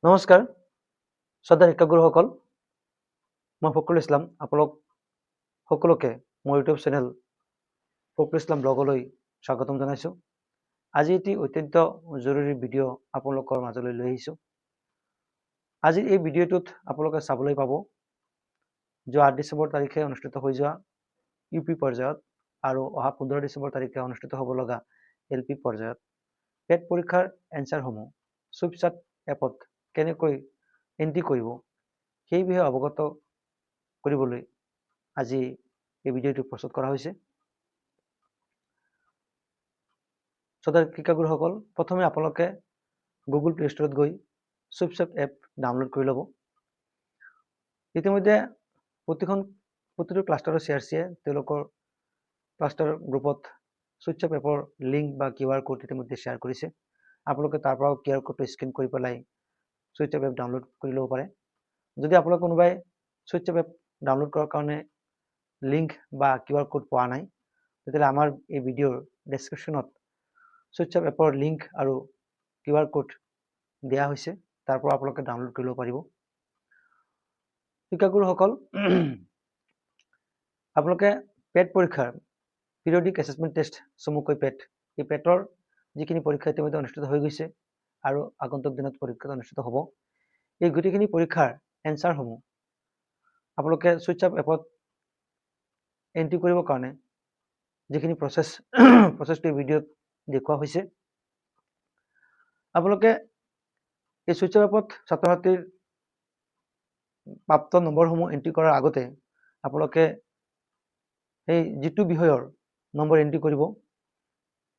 নমস্কাৰ শ্ৰদ্ধাৰ শিক্ষাগুৰুসকল, মই ফখৰুল ইছলাম আপোনালোক সকলোকে মোৰ ইউটিউব চেনেল ফখৰুল ইছলাম ব্লগলৈ স্বাগতম জনাইছোঁ। আজি এটি অত্যন্ত জৰুৰী ভিডিঅ' আপোনালোকৰ মাজলৈ লৈ আহিছোঁ। আজিৰ এই ভিডিঅ'টোত আপোনালোকে চাবলৈ পাব যোৱা 8 ডিচেম্বৰ তাৰিখে অনুষ্ঠিত হৈ যোৱা ইউপি পৰ্যায়ত আৰু অহা 15 ডিচেম্বৰ তাৰিখে অনুষ্ঠিত হ'ব লগা এলপি পৰ্যায়ত পেট পৰীক্ষাৰ এনচাৰসমূহ চুইপচাট এপত কেনেকৈ এন্ট্ৰি কৰিব সেই বিষয়ে অৱগত কৰিবলৈ আজি এই ভিডিঅ'টো প্ৰস্তুত কৰা হৈছে। শ্ৰদ্ধাৰ শিক্ষাগুৰুসকল, প্ৰথমে আপোনালোকে গুগল প্লে ষ্টৰত গৈ চুইপচাট এপ ডাউনলোড কৰি ল'ব। ইতিমধ্যে প্ৰতিটো ক্লাষ্টাৰৰ CRCয়ে তেওঁলোকৰ ক্লাষ্টাৰ গ্ৰুপত চুইপচাট এপৰ লিংক বা QR কোড ইতিমধ্যে শ্বেয়াৰ কৰিছে। আপোনালোকে তাৰ পৰাও QR কোডটো স্কেন কৰি পেলাই চুইপচাট এপ ডাউনলোড কৰি ল'ব পাৰে। যদি আপোনালোকে কোনোবাই চুইপচাট এপ ডাউনলোড কৰাৰ কাৰণে লিংক বা QR কোড পোৱা নাই, তেতিয়াহ'লে আমাৰ এই ভিডিঅ'ৰ ডেছক্ৰিপশ্যনত চুইপচাট এপৰ লিংক আৰু QR কোড দিয়া হৈছে, তাৰ পৰা আপোনালোকে ডাউনলোড কৰি ল'ব পাৰিব। শিক্ষাগুৰুসকল, আপোনালোকে পেট পৰীক্ষাৰ পিৰিয়ডিক এছেছমেণ্ট টেষ্ট চমুকৈ পেট, এই পেটৰ যিখিনি পৰীক্ষা ইতিমধ্যে অনুষ্ঠিত হৈ গৈছে আৰু আগন্তুক দিনত পৰীক্ষা অনুষ্ঠিত হ'ব, এই গোটেইখিনি পৰীক্ষাৰ এনচাৰসমূহ আপোনালোকে চুইপচাট এপত এন্ট্ৰি কৰিবৰ কাৰণে যিখিনি প্ৰচেছটো ভিডিঅ'ত দেখুওৱা হৈছে, আপোনালোকে এই চুইপচাট এপত ছাত্ৰ ছাত্ৰীৰ প্ৰাপ্ত নম্বৰসমূহ এন্ট্ৰি কৰাৰ আগতে আপোনালোকে এই যিটো বিষয়ৰ নম্বৰ এন্ট্ৰি কৰিব,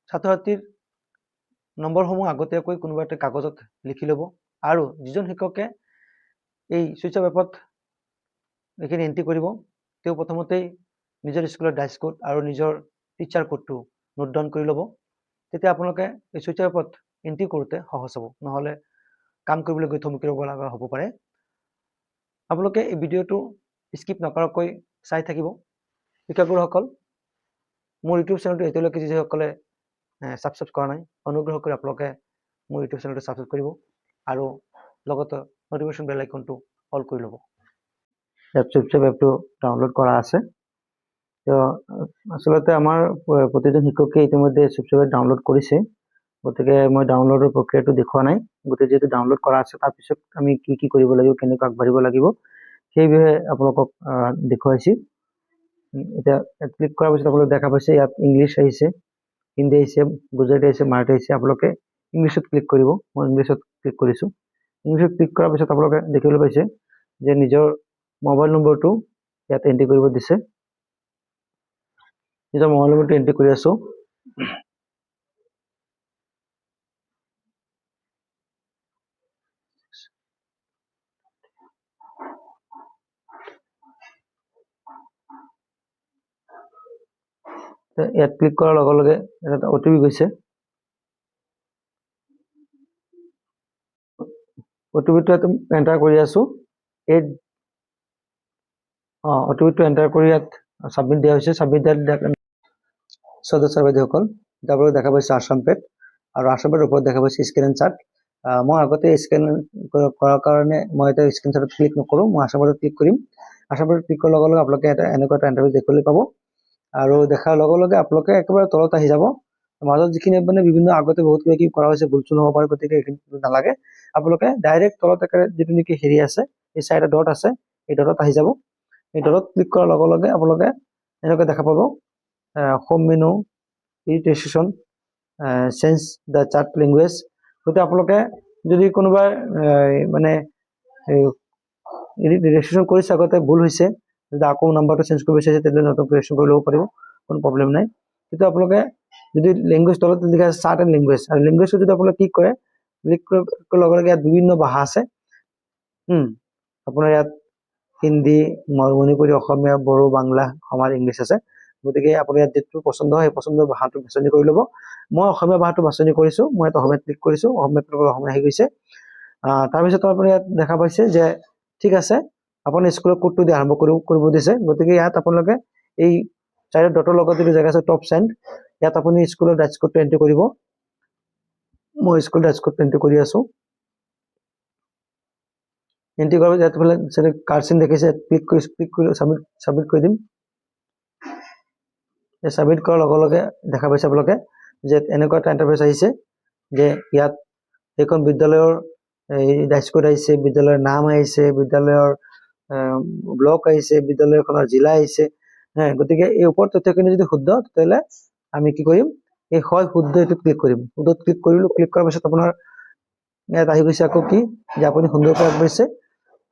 ছাত্ৰ ছাত্ৰীৰ নম্বৰসমূহ আগতীয়াকৈ কোনোবা এটা কাগজত লিখি ল'ব আৰু যিজন শিক্ষকে এই চুইপচাট এপত এইখিনি এন্ট্ৰি কৰিব, তেওঁ প্ৰথমতেই নিজৰ স্কুলৰ ডাইচ কোড আৰু নিজৰ টিচাৰ কোডটো নোট ডাউন কৰি ল'ব। তেতিয়া আপোনালোকে এই চুইপচাট এপত এন্ট্ৰি কৰোঁতে সহজ হ'ব, নহ'লে কাম কৰিবলৈ গৈ থমকি ৰ'ব লগা হ'ব পাৰে। আপোনালোকে এই ভিডিঅ'টো স্কিপ নকৰাকৈ চাই থাকিব। শিক্ষাগুৰুসকল, মোৰ ইউটিউব চেনেলটো এতিয়ালৈকে যিসকলে ছাবস্ক্ৰাইব কৰা নাই, অনুগ্ৰহ কৰি আপোনালোকে মোৰ ইউটিউব চেনেলটো ছাবস্ক্ৰাইব কৰিব আৰু লগতে নটিফিকেশ্যন বেল আইকনটো অল কৰি ল'ব। চুইপচাট এপটো ডাউনলোড কৰা আছে। আচলতে আমাৰ প্ৰতিজন শিক্ষকে ইতিমধ্যে চুইপচাট এপ ডাউনলোড কৰিছে, গতিকে মই ডাউনলোডৰ প্ৰক্ৰিয়াটো দেখুওৱা নাই। গতিকে যিহেতু ডাউনলোড কৰা আছে, তাৰপিছত আমি কি কৰিব লাগিব, কেনেকৈ আগবাঢ়িব লাগিব সেই বিষয়ে আপোনালোকক দেখুৱাইছোঁ। এতিয়া ক্লিক কৰাৰ পিছত আপোনালোকে দেখা পাইছে ইয়াত ইংলিছ আহিছে, হিন্দী আহিছে, গুজৰাটী আহিছে, মাৰাঠী আহিছে। আপোনালোকে ইংলিছত ক্লিক কৰিব। মই ইংলিছত ক্লিক কৰিছোঁ। ইংলিছত ক্লিক কৰাৰ পিছত আপোনালোকে দেখিবলৈ পাইছে যে নিজৰ মোবাইল নম্বৰটো ইয়াত এন্ট্ৰি কৰিব দিছে। নিজৰ মোবাইল নম্বৰটো এন্ট্ৰি কৰি আছোঁ। ইয়াত ক্লিক কৰাৰ লগে লগে এটা OTP গৈছে। OTPটো এণ্টাৰ কৰি আছোঁ। OTPটো এণ্টাৰ কৰি ইয়াত ছাবমিট দিয়া হৈছে। ছাবমিট দিয়াত শ্ৰদ্ধা ছাৰ বাইদেউসকল, আপোনালোকে দেখা পাইছে আছাম পেট আৰু আছাম পেটৰ ওপৰত দেখা পাইছে স্কেন এণ্ড চাৰ্ট। মই আগতে স্কেন কৰাৰ কাৰণে মই এতিয়া স্কেন চাৰ্টত ক্লিক নকৰোঁ, মই আছাম পেটত ক্লিক কৰিম। আছাম পেটত ক্লিক কৰাৰ লগে লগে আপোনালোকে এনেকুৱা এটা ইণ্টাৰফেচ দেখিবলৈ পাব আৰু দেখাৰ লগে লগে আপোনালোকে একেবাৰে তলত আহি যাব। মাজত যিখিনি বিভিন্ন আগতে বহুত কিবা কিবি কৰা হৈছে, ভুল চুল হ'ব পাৰে, গতিকে এইখিনি নালাগে। আপোনালোকে ডাইৰেক্ট তলত একেবাৰে যিটো নেকি হেৰি আছে, এই চাইডে ডট আছে, এই ডটত আহি যাব। এই ডটত ক্লিক কৰাৰ লগে লগে আপোনালোকে এনেকৈ দেখা পাব home menu, registration, change the chart language. গতিকে আপোনালোকে যদি কোনোবাই ৰেজিষ্ট্ৰেশ্যন কৰিছে, আগতে ভুল হৈছে, যদি আকৌ নাম্বাৰটো চেঞ্জ কৰিব বিচাৰিছে, তেতিয়াহ'লে নতুন ৰেজিষ্ট্ৰেশ্যন কৰি ল'ব পাৰিব, কোনো প্ৰব্লেম নাই। কিন্তু আপোনালোকে যদি লেংগুৱেজ তলত লিখা আছে চাৰ্ট এণ্ড লেংগুৱেজ, আৰু লেংগুৱেজটো যদি আপোনালোকে ক্লিক কৰে, ক্লিক কৰাৰ লগে লগে ইয়াত বিভিন্ন ভাষা আছে। আপোনাৰ ইয়াত হিন্দী, মণিপুৰী, অসমীয়া, বড়ো, বাংলা, সমাজ, ইংলিছ আছে। গতিকে আপুনি ইয়াত যিটো পচন্দ হয় সেই পচন্দৰ ভাষাটো বাছনি কৰি ল'ব। মই অসমীয়া ভাষাটো বাছনি কৰিছোঁ। মই ইয়াত অসমীয়াত ক্লিক কৰিছোঁ। অসমীয়া আহি গৈছে। তাৰপিছত আপুনি ইয়াত দেখা পাইছে যে ঠিক আছে, আপুনি স্কুলৰ কোডটো দি আৰম্ভ কৰিব দিছে। গতিকে ইয়াত আপোনালোকে এই চাইডৰ ডটৰ লগত যিটো জেগা আছে টপ চেণ্ড, ইয়াত আপুনি স্কুলৰ ডাইচ কোডটো এণ্ট্ৰি কৰিব। মই স্কুলৰ ডাইচ কোডটো এণ্ট্ৰি কৰি আছোঁ। এন্ট্ৰি কৰাৰ ইয়াত ফালে কাৰ্ড দেখিছে ক্লিক কৰি সাবমিট কৰি দিম এই সাবমিট কৰাৰ লগে লগে দেখা পাইছে আপোনালোকে যে এনেকুৱা এটা ইন্টাৰফেস আহিছে যে ইয়াত এইখন বিদ্যালয়ৰ এই ড্যাশবোৰ্ড আহিছে বিদ্যালয়ৰ নাম আহিছে বিদ্যালয়ৰ ব্লক আহিছে বিদ্যালয়খনৰ জিলা আহিছে গতিকে এই ওপৰত তথ্যখিনি যদি শুদ্ধ তেতিয়াহ'লে আমি কি কৰিম এই হয় শুদ্ধ এটো ক্লিক কৰিম শুদ্ধত ক্লিক কৰিলো ক্লিক কৰাৰ পিছত আপোনাৰ ইয়াত আহি গৈছে আকৌ কি যে আপুনি সুন্দৰকৈ আগবাঢ়িছে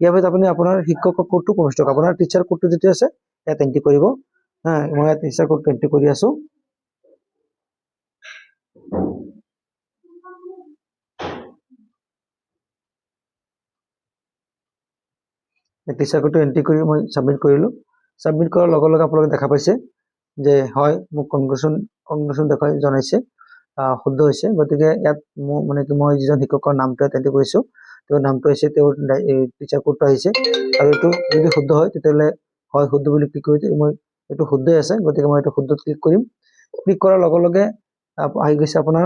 ইয়াৰ পিছত আপুনি আপোনাৰ শিক্ষকৰ কোডটো প্ৰবিষ্ট কৰক আপোনাৰ টিচাৰ কোডটো যেতি আছে ইয়াত এন্ট্ৰি কৰিব মই ইয়াত টিচাৰ কোডটো এন্ট্ৰি কৰি আছো টিচাৰ কোডটো এন্ট্ৰি কৰি মই সাবমিট কৰিলো সাবমিট কৰাৰ লগে লগে আপোনালোকে দেখা পাইছে যে হয় মোক কংগ্ৰেচুলেশ্যন দেখাই জনাইছে শুদ্ধ হৈছে গতিকে ইয়াত মানে কি মই যিজন শিক্ষকৰ নামটো এন্ট্ৰি কৰিছো তেওঁৰ নামটো হৈছে তেওঁৰ টিচাৰ কোডটো আহিছে আৰু এইটো যদি শুদ্ধ হয় তেতিয়াহ'লে হয় শুদ্ধ বুলি ক্লিক কৰি মই এইটো শুদ্ধই আছে গতিকে মই এইটো শুদ্ধত ক্লিক কৰিম ক্লিক কৰাৰ লগে লগে আহি গৈছে আপোনাৰ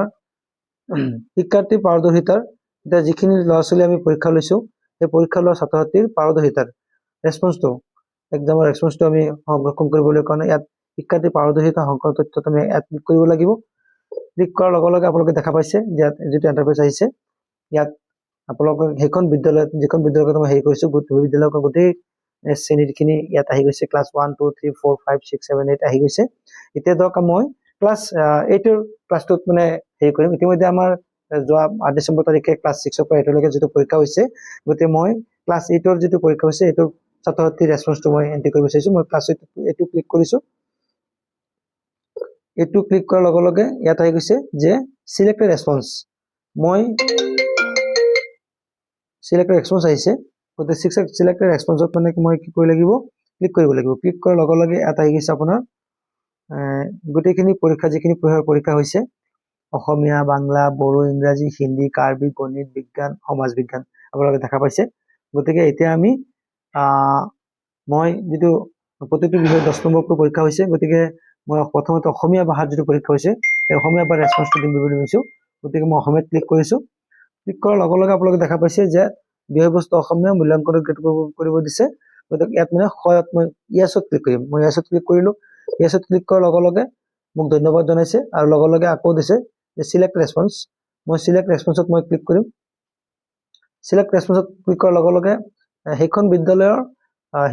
শিক্ষাৰ্থী পাৰদৰ্শিতাৰ এতিয়া যিখিনি ল'ৰা ছোৱালী আমি পৰীক্ষা লৈছো এই পৰীক্ষা লোৱা ছাত্ৰ ছাত্ৰীৰ পাৰদৰ্শিতাৰ ৰেছপন্সটো এক্সামৰ ৰেছপন্সটো আমি সংৰক্ষণ কৰিবলৈ কাৰণে ইয়াত শিক্ষাৰ্থী পাৰদৰ্শিতা সংক্ৰান্ত তথ্যত আমি ইয়াত ক্লিক কৰিব লাগিব ক্লিক কৰাৰ লগে লগে আপোনালোকে দেখা পাইছে যে যিটো ইন্টাৰফেস আহিছে ইয়াত আপোনালোকে সেইখন বিদ্যালয়ত যিখন বিদ্যালয়ত মই হেৰি কৰিছো বিদ্যালয়ৰ গোটেই শ্ৰেণীখিনি ইয়াত আহি গৈছে ক্লাছ 1 2 3 4 5 6 7 8 আহি গৈছে এতিয়া ধৰক মই ক্লাছ 8 ক্লাছটোত মানে হেৰি কৰিম ইতিমধ্যে আমাৰ যোৱা 8 ডিসেম্বৰ তাৰিখে ক্লাছ 6 পৰা 8 লৈকে যেটো পৰীক্ষা হৈছে গতে মই ক্লাছ 8 যেটো পৰীক্ষা হৈছে এটো ছাত্ৰ ছাত্ৰীৰ ৰেছপন্সটো মই এন্ট্ৰি কৰিব বিচাৰিছো মই ক্লাছ 8 এটো ক্লিক কৰিছো এটো ক্লিক কৰাৰ লগে লগে ইয়াত আহি গৈছে যে সিলেক্ট ৰেছপন্স মই সিলেক্ট ৰেছপন্স আহিছে গতে সিলেক্ট ৰেছপন্সত মানে মই কি কৰিব লাগিব ক্লিক কৰিব লাগিব ক্লিক কৰাৰ লগে লগে ইয়াত আহি গৈছে আপোনাৰ গোটেইখিনি পৰীক্ষা যিখিনি পৰীক্ষা হৈছে অসমীয়া বাংলা বড়ো ইংৰাজী হিন্দী কাৰ্বি গণিত বিজ্ঞান সমাজ বিজ্ঞান আপোনালোকে দেখা পাইছে গতিকে এতিয়া আমি মই যেটো প্ৰতিটো বিষয় 10 নম্বৰকৈ পৰীক্ষা হৈছে গতিকে মই প্ৰথমতে অসমীয়া ভাষাৰ যেটো পৰীক্ষা হৈছে এই অসমীয়া ভাষাৰ ৰেছপন্সটো দিম বুলি ভাবিছো গতিকে মই অসমীয়াত ক্লিক কৰিছো ক্লিক কৰাৰ লগে লগে আপোনালোকে দেখা পাইছে যে বিষয়বস্তু অসমীয়া মূল্যাংকন কৰিব দিছে গতিকে ইয়াত মানে হয়ত মই ইয়েছত ক্লিক কৰিম মই ইয়েছত ক্লিক কৰিলো ইয়েছত ক্লিক কৰাৰ লগে লগে মোক ধন্যবাদ জনাইছে আৰু লগে লগে আকৌ দিছে যে সিলেক্ট ৰেছপন্স মই সিলেক্ট ৰেছপন্সত মই ক্লিক কৰিম সিলেক্ট ৰেছপন্সত ক্লিক কৰাৰ লগে লগে সেইখন বিদ্যালয়ৰ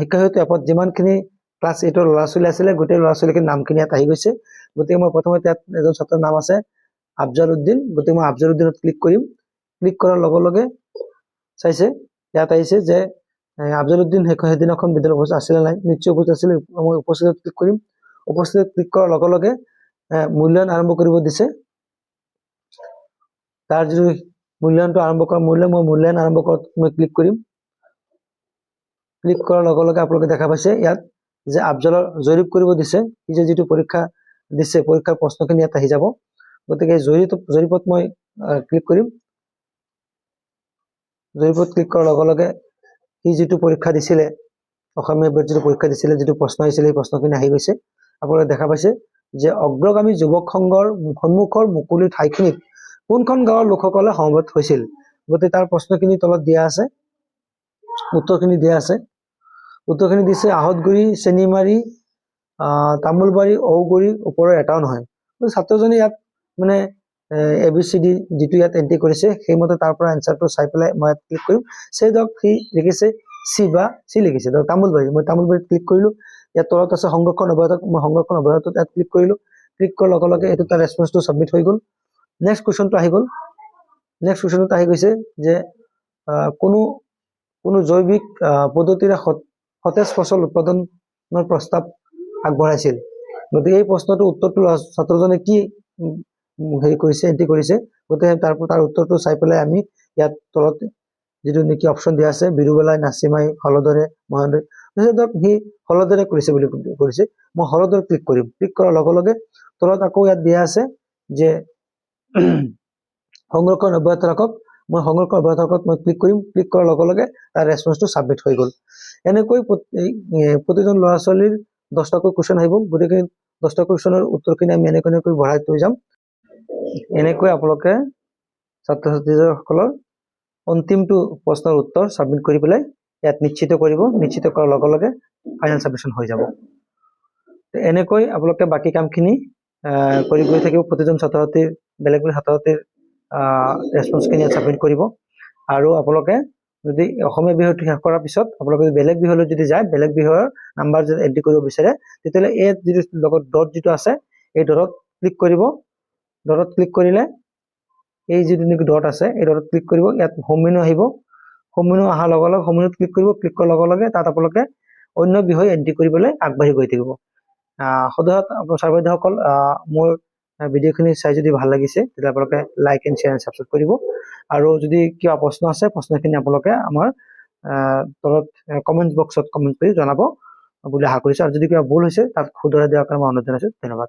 শিক্ষায়ত্ৰী এপত যিমানখিনি ক্লাছ 8 ৰ ল'ৰা ছোৱালী আছিল গোটেই ল'ৰা ছোৱালীৰ নামখিনি ইয়াত আহি গৈছে গতিকে মই প্ৰথমতে ইয়াত এজন ছাত্ৰৰ নাম আছে আফজাল উদ্দিন গতিকে মই আফজাল উদ্দিনত ক্লিক কৰিম ক্লিক কৰাৰ লগে লগে চাইছে ইয়াত আহিছে যে আফজাল উদ্দিন সেইদিনাখন বিদ্যালয় উপস্থিত আছিল নাই নিশ্চয় উপস্থিত আছিল মই উপস্থিতত ক্লিক কৰিম উপস্থিতত ক্লিক কৰাৰ লগে লগে মূল্যায়ন আৰম্ভ কৰিব দিছে তাৰ যিটো মূল্যায়নটো আৰম্ভ কৰা মই মূল্যায়ন আৰম্ভ কৰাত মই ক্লিক কৰিম ক্লিক কৰাৰ লগে লগে আপোনালোকে দেখা পাইছে ইয়াত যে আফজালৰ জৰীপ কৰিব দিছে যে যেটো পৰীক্ষা দিছে পৰীক্ষাৰ প্ৰশ্নখিনি ইয়াত আহি যাব গতিকে জৰীপত মই ক্লিক কৰিম জৰীপত ক্লিক কৰাৰ লগে লগে যেটো পৰীক্ষা দিছিলে অসমীয়া যেটো পৰীক্ষা দিছিলে যেটো প্ৰশ্ন আহিছিলে এই প্ৰশ্নখিনি আহি গৈছে আপোনালোকে দেখা পাইছে যে অগ্ৰগামী যুৱক সংঘৰ সন্মুখৰ মুকলি ঠাইখিনিত কোনখন গাঁৱৰ লোকসকলে সমবেত হৈছিল গতিকে তাৰ প্ৰশ্নখিনি তলত দিয়া আছে উত্তৰখিনি দিয়া আছে উত্তৰখিনি দিছে আহতগুৰি চেনিমাৰী তামুলবাৰী ঔগুৰি ওপৰৰ এটাও নহয় ছাত্ৰজনে ইয়াত মানে ABCD যেটো ইয়াত এন্ট্ৰি কৰিছে সেইমতে তাৰ পৰা আনসাৰটো চাই পেলাই মই ক্লিক কৰিম সেই দক সি লিখিছে সি লিখিছে তামুলবাৰী মই তামুলবাৰীত ক্লিক কৰিলো ইয়াত তলত আছে সংৰক্ষণ অব্যাহত মই সংৰক্ষণ অব্যাহত ইয়াত ক্লিক কৰিলো ক্লিক কৰাৰ লগে লগে এটো তাৰ ৰেছপন্সটো সাবমিট হৈ গল নেক্সট কোৱেশ্চনটো আহি গল নেক্সট কোৱেশ্চনটো আহি গৈছে যে কোনো জৈৱিক পদ্ধতিৰে সতেজ ফসল উৎপাদনৰ প্ৰস্তাৱ আগবঢ়াইছিল গতিকে এই প্ৰশ্নটোৰ উত্তৰটো ছাত্ৰজনে কি হেৰি কৰিছে এন্ট্ৰি কৰিছে গতিকে তাৰ উত্তৰটো চাই পেলাই আমি ইয়াত তলত যেটো নেকি অপচন দিয়া আছে বিৰুবালাই নাচিমাই হলদৰে মহেন্দ্ৰ সি হলদৰে কৰিছে বুলি কৰিছে মই হলদৰে ক্লিক কৰিম ক্লিক কৰাৰ লগে লগে তলত আকৌ ইয়াত দিয়া আছে যে সংৰক্ষণ অব্যাহত ৰাখক মই সংৰক্ষণ অব্যাহত ৰাখক মই ক্লিক কৰিম ক্লিক কৰাৰ লগে লগে তাৰ ৰেছপন্সটো সাবমিট হৈ গল এনেকৈ প্ৰতিজন ল'ৰা ছোৱালীৰ 10টাকৈ কোৱেশ্চন আহিব গতিকে 10টা কোৱেশ্চনৰ উত্তৰখিনি আমি এনেকৈ বঢ়াই থৈ যাম এনেকৈ আপোনালোকে ছাত্ৰ ছাত্ৰীসকলৰ অন্তিমটো প্ৰশ্নৰ উত্তৰ সাবমিট কৰি পেলাই ইয়াত নিশ্চিত কৰিব। নিশ্চিত কৰাৰ লগে লগে ফাইনেল সাবমিশন হৈ যাব। এনেকৈ আপোনালোকে বাকী কামখিনি কৰি গৈ থাকিব। প্ৰতিজন ছাত্ৰ ছাত্ৰীৰ বেলেগ বেলেগ ছাত্ৰ ছাত্ৰীৰ ৰেছপন্সখিনি সাবমিট কৰিব। আৰু আপোনালোকে যদি অসমীয়া বিষয়টো শেষ কৰাৰ পিছত আপোনালোকে বেলেগ বিষয়লৈ যদি যায়, বেলেগ বিষয়ৰ নাম্বাৰ যদি এন্ট্ৰি কৰিব বিচাৰে, তেতিয়াহ'লে এই যিটো লগত ডট যিটো আছে, এই ডটত ক্লিক কৰিব। ডটত ক্লিক কৰিলে এই যিটো নেকি ডট আছে, এই ডটত ক্লিক কৰিব। ইয়াত হোম মেনু আহিব। হোম মেনু অহাৰ লগে লগে হোম মেনুত ক্লিক কৰিব। ক্লিক কৰাৰ লগে লগে তাত আপোনালোকে অন্য বিষয় এন্ট্ৰি কৰিবলৈ আগবাঢ়ি গৈ থাকিব। সদায়ত ছাৰ বাইদেউসকল, মোৰ ভিডিঅ'খিনি চাই যদি ভাল লাগিছে তেতিয়া আপোনালোকে like and share and subscribe কৰিব। আৰু যদি কিবা প্ৰশ্ন আছে, প্ৰশ্নখিনি আপোনালোকে আমাৰ তলত কমেণ্ট বক্সত কমেণ্ট কৰি জনাব বুলি আশা কৰিছোঁ। আৰু যদি কিবা ভুল হৈছে তাক শুধৰাই দিয়াৰ কাৰণে মই অনুৰোধ জনাইছোঁ। ধন্যবাদ।